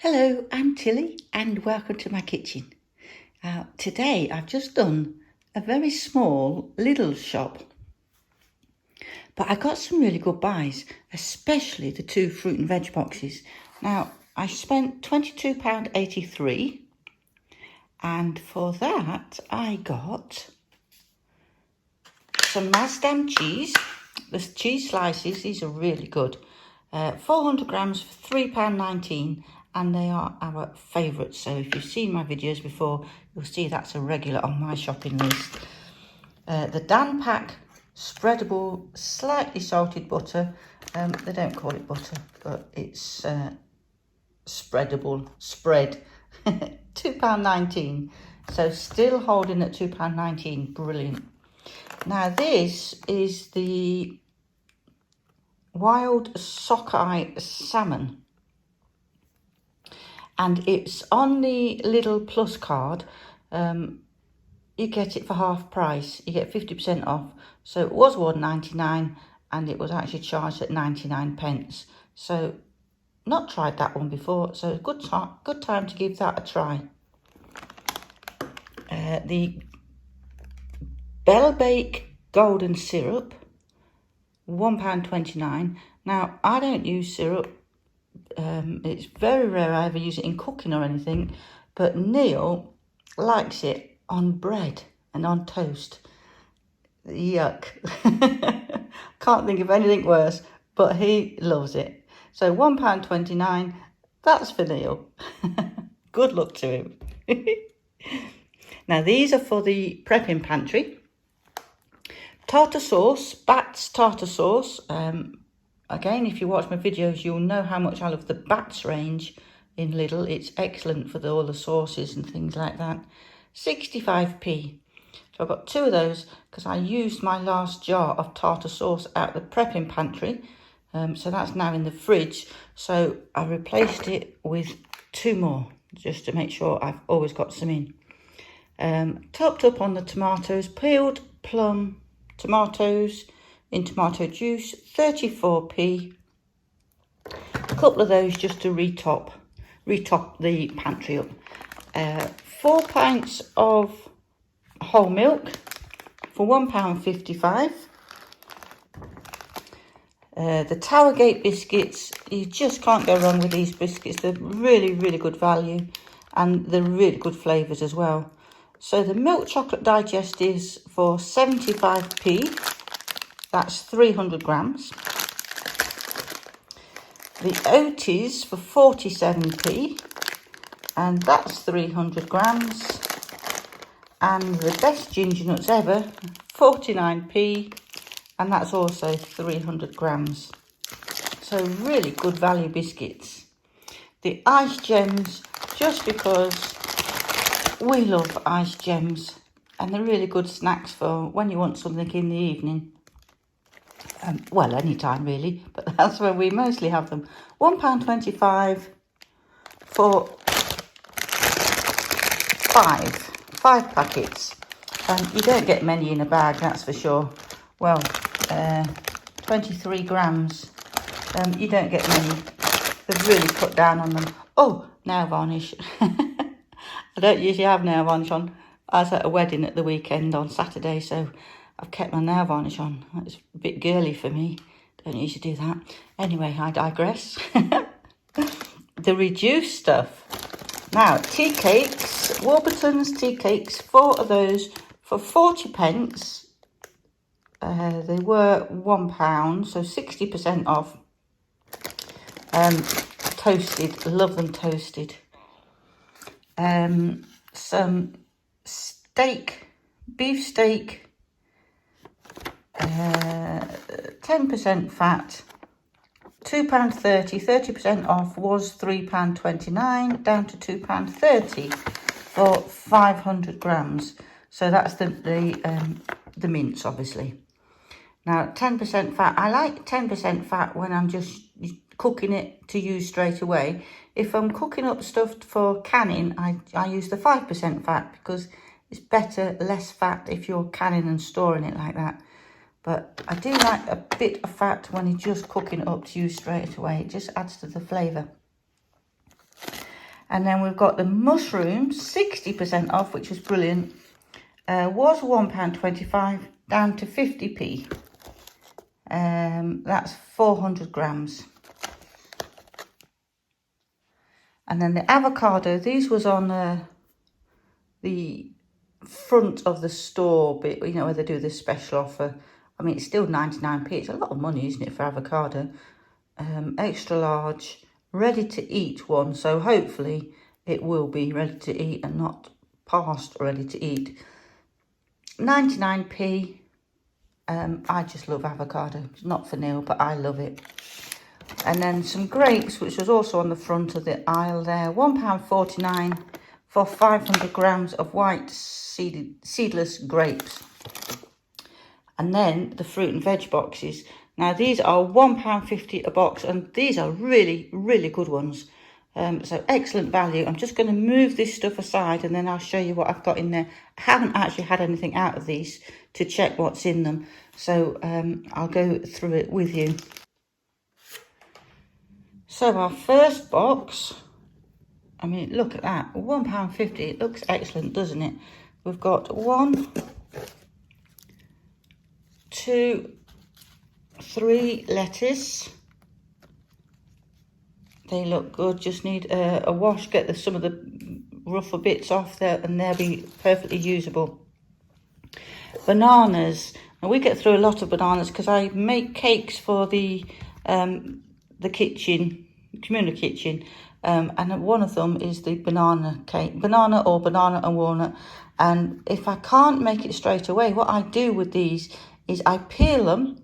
Hello, I'm Tilly and welcome to my kitchen. Today I've just done a very small Lidl shop, but I got some really good buys, especially the 2 fruit and veg boxes. Now I spent £22.83 and for that I got some Masdam cheese. The cheese slices, these are really good. 400 grams for £3.19 and they are our favourites. So if you've seen my videos before, you'll see that's a regular on my shopping list. The Dan Pack spreadable, slightly salted butter. They don't call it butter, but it's spreadable, spread. £2.19. So still holding at £2.19, brilliant. Now this is the wild sockeye salmon, and it's on the Lidl Plus card. You get it for half price, you get 50% off. So it was £1.99 and it was actually charged at 99 pence. So not tried that one before, so good time to give that a try. The Bell Bake golden syrup, £1.29. Now I don't use syrup. It's very rare I ever use it in cooking or anything, but Neil likes it on bread and on toast. Yuck. Can't think of anything worse, but he loves it. So £1.29, that's for Neil. Good luck to him. Now these are for the prepping pantry. Tartar sauce, Bat's tartar sauce. Again, if you watch my videos, you'll know how much I love the Bat's range in Lidl. It's excellent for all the sauces and things like that. 65p. So I've got 2 of those because I used my last jar of tartar sauce out the prepping pantry. So that's now in the fridge. So I replaced it with 2 more just to make sure I've always got some in. Topped up on the tomatoes, peeled plum tomatoes in tomato juice, 34p. A couple of those just to retop the pantry up. 4 pints of whole milk for £1.55. The Towergate biscuits, you just can't go wrong with these biscuits. They're really, really good value and they're really good flavours as well. So the milk chocolate digestives for 75p. That's 300 grams. The Oaties for 47p, and that's 300 grams. And the best ginger nuts ever, 49p, and that's also 300 grams. So really good value biscuits. The ice gems, just because we love ice gems, and they're really good snacks for when you want something in the evening. Well, any time really, but that's where we mostly have them. £1.25 for 5 packets. You don't get many in a bag, that's for sure. Well, 23 grams. You don't get many. They've really cut down on them. Oh, nail varnish. I don't usually have nail varnish on. I was at a wedding at the weekend on Saturday, so I've kept my nail varnish on. It's a bit girly for me. Don't usually do that. Anyway, I digress. The reduced stuff. Now, tea cakes. Warburton's tea cakes. 4 of those for 40 pence. They were £1, so 60% off. Toasted. Love them toasted. Some steak. Beef steak. 10% fat, £2.30, 30% off was £3.29, down to £2.30 for 500 grams. So that's the mince, obviously. Now 10% fat. I like 10% fat when I'm just cooking it to use straight away. If I'm cooking up stuff for canning, I use the 5% fat because it's better, less fat if you're canning and storing it like that. But I do like a bit of fat when you're just cooking it up to use straight away. It just adds to the flavour. And then we've got the mushrooms, 60% off, which was brilliant. Was £1.25 down to 50p. That's 400 grams. And then the avocado, these was on the front of the store bit, you know, where they do this special offer. I mean, it's still 99p. It's a lot of money, isn't it, for avocado? Extra large, ready to eat one. So hopefully it will be ready to eat and not past ready to eat. 99p. I just love avocado. It's not for Neil, but I love it. And then some grapes, which was also on the front of the aisle there. £1.49 for 500 grams of white seedless grapes. And then the fruit and veg boxes. Now, these are £1.50 a box, and these are really, really good ones. So excellent value. I'm just going to move this stuff aside, and then I'll show you what I've got in there. I haven't actually had anything out of these to check what's in them. So I'll go through it with you. So our first box, I mean, look at that, £1.50. It looks excellent, doesn't it? We've got 1, 2, 3 lettuce. They look good. Just need a wash, get some of the rougher bits off there, and they'll be perfectly usable. Bananas. Now, we get through a lot of bananas because I make cakes for the kitchen, community kitchen, and one of them is the banana cake, banana and walnut. And if I can't make it straight away, what I do with these is I peel them,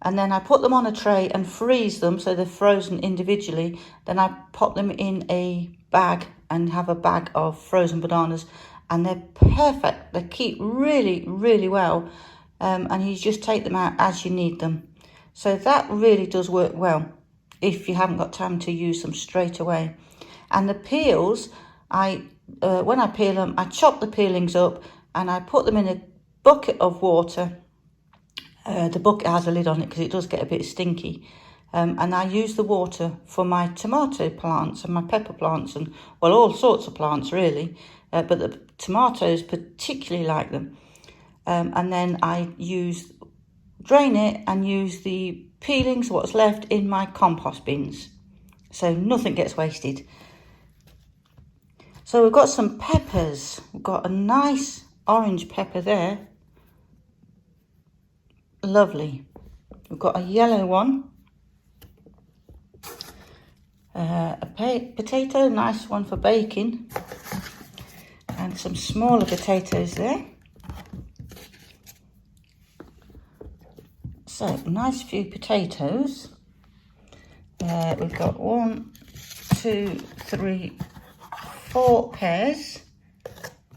and then I put them on a tray and freeze them so they're frozen individually. Then I pop them in a bag and have a bag of frozen bananas, and they're perfect. They keep really, really well, and you just take them out as you need them. So that really does work well if you haven't got time to use them straight away. And the peels, when I peel them, I chop the peelings up and I put them in a bucket of water. The bucket has a lid on it because it does get a bit stinky. And I use the water for my tomato plants and my pepper plants and, well, all sorts of plants really. But the tomatoes particularly like them. And then I drain it and use the peelings, what's left, in my compost bins. So nothing gets wasted. So we've got some peppers. We've got a nice orange pepper there. Lovely. We've got a yellow one. A potato, nice one for baking. And some smaller potatoes there. So, nice few potatoes. We've got 1, 2, 3, 4 pears.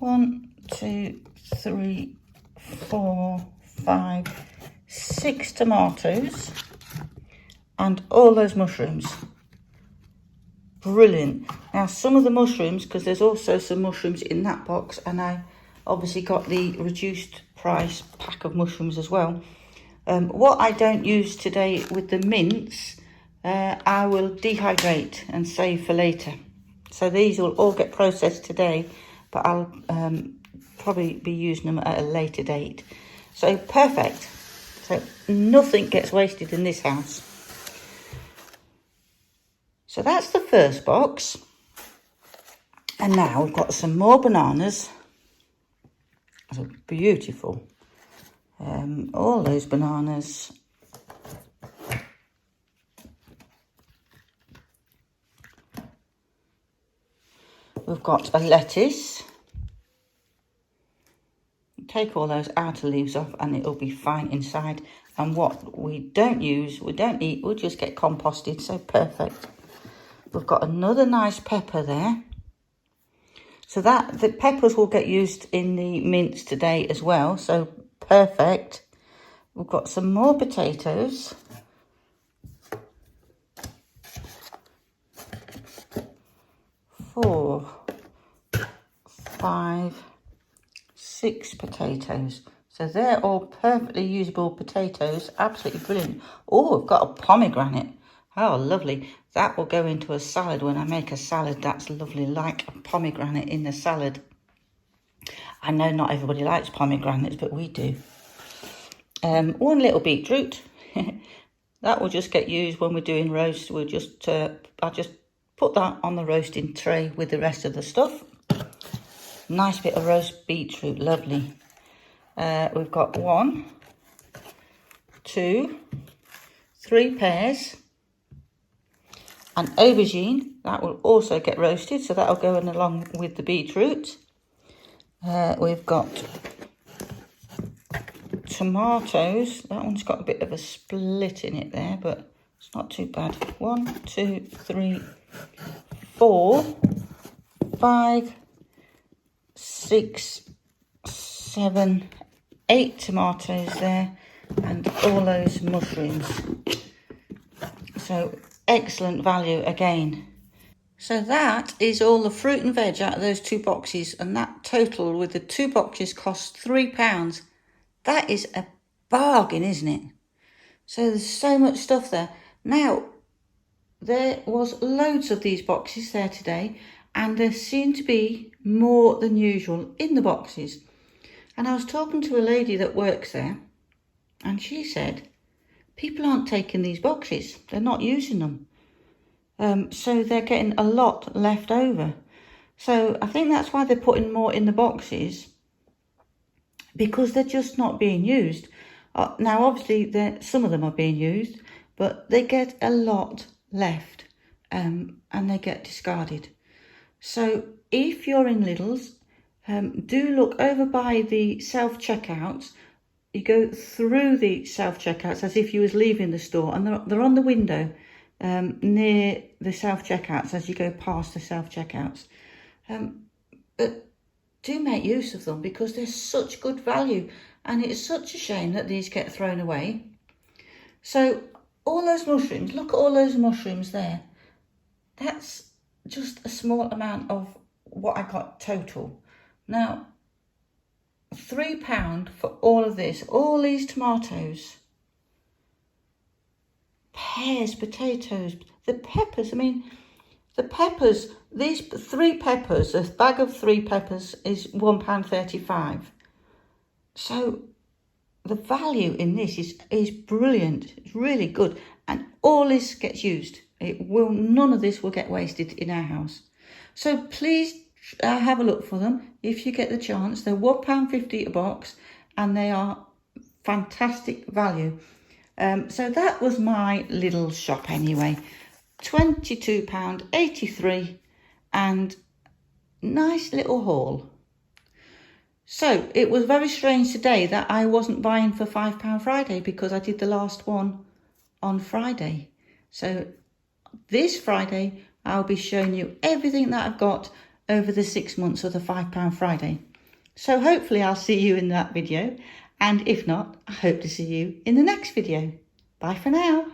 1, 2, 3, 4, 5, 6 tomatoes. And all those mushrooms. Brilliant. Now, some of the mushrooms, because there's also some mushrooms in that box, and I obviously got the reduced price pack of mushrooms as well. What I don't use today with the mince, I will dehydrate and save for later. So these will all get processed today, but I'll probably be using them at a later date. So perfect. So nothing gets wasted in this house. So that's the first box. And now we've got some more bananas. So beautiful. All those bananas. We've got a lettuce. Take all those outer leaves off and it'll be fine inside. And what we don't use, we don't eat, we'll just get composted. So perfect. We've got another nice pepper there. So that the peppers will get used in the mince today as well. So perfect. We've got some more potatoes. 4, 5, 6 potatoes. So they're all perfectly usable potatoes. Absolutely brilliant. Oh, I've got a pomegranate. Oh, lovely. That will go into a salad when I make a salad. That's lovely, like a pomegranate in the salad. I know not everybody likes pomegranates, but we do. 1 little beetroot. That will just get used when we're doing roast. I'll just put that on the roasting tray with the rest of the stuff. Nice bit of roast beetroot, lovely. We've got 1, 2, 3 pears. An aubergine, that will also get roasted, so that'll go in along with the beetroot. We've got tomatoes. That one's got a bit of a split in it there, but it's not too bad. 1, 2, 3, 4, 5, 6, 7, 8 tomatoes there, and all those mushrooms. So excellent value again. So that is all the fruit and veg out of those 2 boxes, and that total with the 2 boxes cost £3. That is a bargain, isn't it? So there's so much stuff there. Now, there was loads of these boxes there today, and there seemed to be more than usual in the boxes. And I was talking to a lady that works there, and she said, people aren't taking these boxes. They're not using them. So they're getting a lot left over. So I think that's why they're putting more in the boxes, because they're just not being used. Now, obviously, some of them are being used, but they get a lot left and they get discarded. So if you're in Lidl's, do look over by the self-checkouts. You go through the self-checkouts as if you was leaving the store, and they're on the window near the self-checkouts as you go past the self-checkouts. But do make use of them, because they're such good value, and it's such a shame that these get thrown away. So all those mushrooms, look at all those mushrooms there. That's just a small amount of what I got total. Now, £3 for all of this, all these tomatoes, pears, potatoes, the peppers. I mean, the peppers, these 3 peppers, a bag of 3 peppers is £1.35. So the value in this is brilliant. It's really good. And all this gets used. None of this will get wasted in our house. So please have a look for them if you get the chance. They're £1.50 a box, and they are fantastic value. So that was my little shop anyway. £22.83, and nice little haul. So it was very strange today that I wasn't buying for £5 Friday, because I did the last one on Friday. So this Friday, I'll be showing you everything that I've got over the 6 months of the £5 Friday. So hopefully I'll see you in that video. And if not, I hope to see you in the next video. Bye for now.